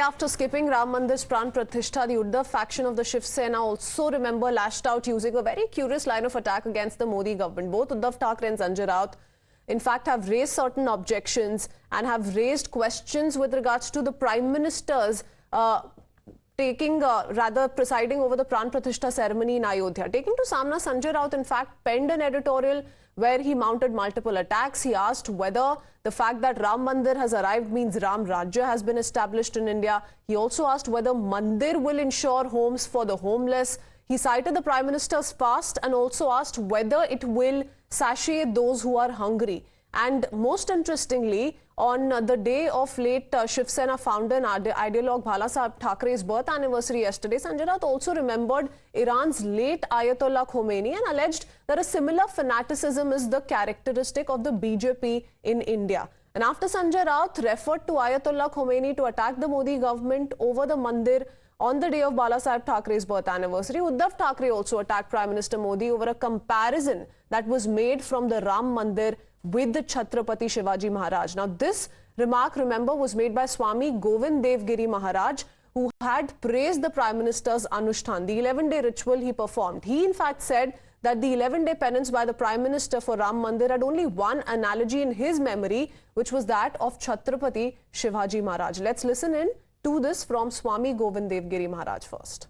After skipping Ram Mandir's Pran Pratishtha, the Uddhav faction of the Shiv Sena also, remember, lashed out using a very curious line of attack against the Modi government. Both Uddhav Thackeray and Sanjay Raut, in fact, have raised certain objections and have raised questions with regards to the Prime Minister's presiding over the Pran Pratishtha ceremony in Ayodhya. Taking to Samna, Sanjay Raut, in fact, penned an editorial where he mounted multiple attacks. He asked whether the fact that Ram Mandir has arrived means Ram Rajya has been established in India. He also asked whether Mandir will ensure homes for the homeless. He cited the Prime Minister's past and also asked whether it will satiate those who are hungry. And most interestingly, on the day of late Shiv Sena founder and ideologue Bala Saheb Thakray's birth anniversary yesterday, Sanjay Raut also remembered Iran's late Ayatollah Khomeini and alleged that a similar fanaticism is the characteristic of the BJP in India. And after Sanjay Raut referred to Ayatollah Khomeini to attack the Modi government over the Mandir on the day of Bala Saheb Thakray's birth anniversary, Uddhav Thackeray also attacked Prime Minister Modi over a comparison that was made from the Ram Mandir with the Chhatrapati Shivaji Maharaj. Now, this remark, remember, was made by Swami Govind Dev Giri Maharaj, who had praised the Prime Minister's Anushtan, the 11-day ritual he performed. He, in fact, said that the 11-day penance by the Prime Minister for Ram Mandir had only one analogy in his memory, which was that of Chhatrapati Shivaji Maharaj. Let's listen in to this from Swami Govind Dev Giri Maharaj first.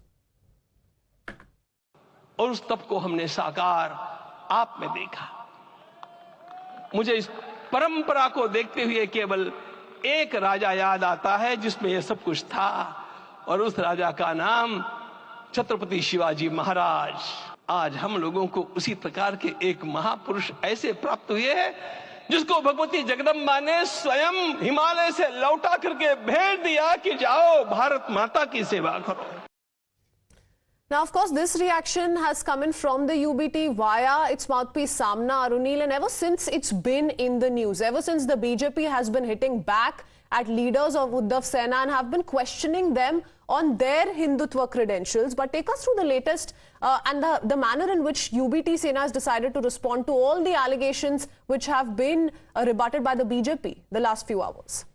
और उस तप को हमने साकार आप में देखा। मुझे इस परंपरा को देखते हुए केवल एक राजा याद आता है जिसमें यह सब कुछ था, और उस राजा का नाम छत्रपति शिवाजी महाराज। आज हम लोगों को उसी प्रकार के एक महापुरुष ऐसे प्राप्त हुए हैं जिसको भगवती जगदम्बा ने स्वयं हिमालय से लौटा करके भेज दिया कि जाओ भारत माता की सेवा करो। Now, of course, this reaction has come in from the UBT via its mouthpiece Samna Arunil, and ever since it's been in the news, ever since the BJP has been hitting back at leaders of Uddhav Sena and have been questioning them on their Hindutva credentials. But take us through the latest and the manner in which UBT Sena has decided to respond to all the allegations which have been rebutted by the BJP the last few hours.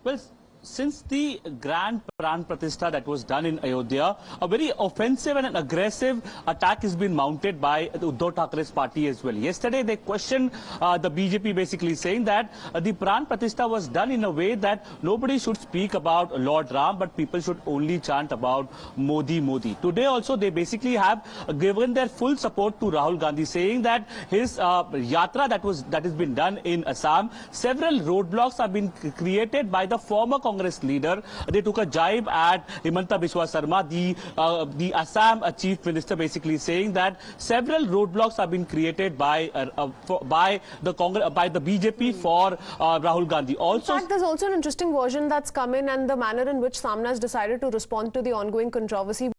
Well, since the grand Pran Pratishtha that was done in Ayodhya, a very offensive and an aggressive attack has been mounted by the Uddhav Thakray's party as well. Yesterday, they questioned the BJP, basically saying that the Pran Pratishtha was done in a way that nobody should speak about Lord Ram, but people should only chant about Modi, Modi. Today also, they basically have given their full support to Rahul Gandhi, saying that his yatra that has been done in Assam, several roadblocks have been created by the former Congress leader. They took a jibe at Himanta Biswa Sarma, the Assam chief minister, basically saying that several roadblocks have been created by the BJP for Rahul Gandhi. Also, in fact, there's also an interesting version that's come in, and the manner in which Samna has decided to respond to the ongoing controversy.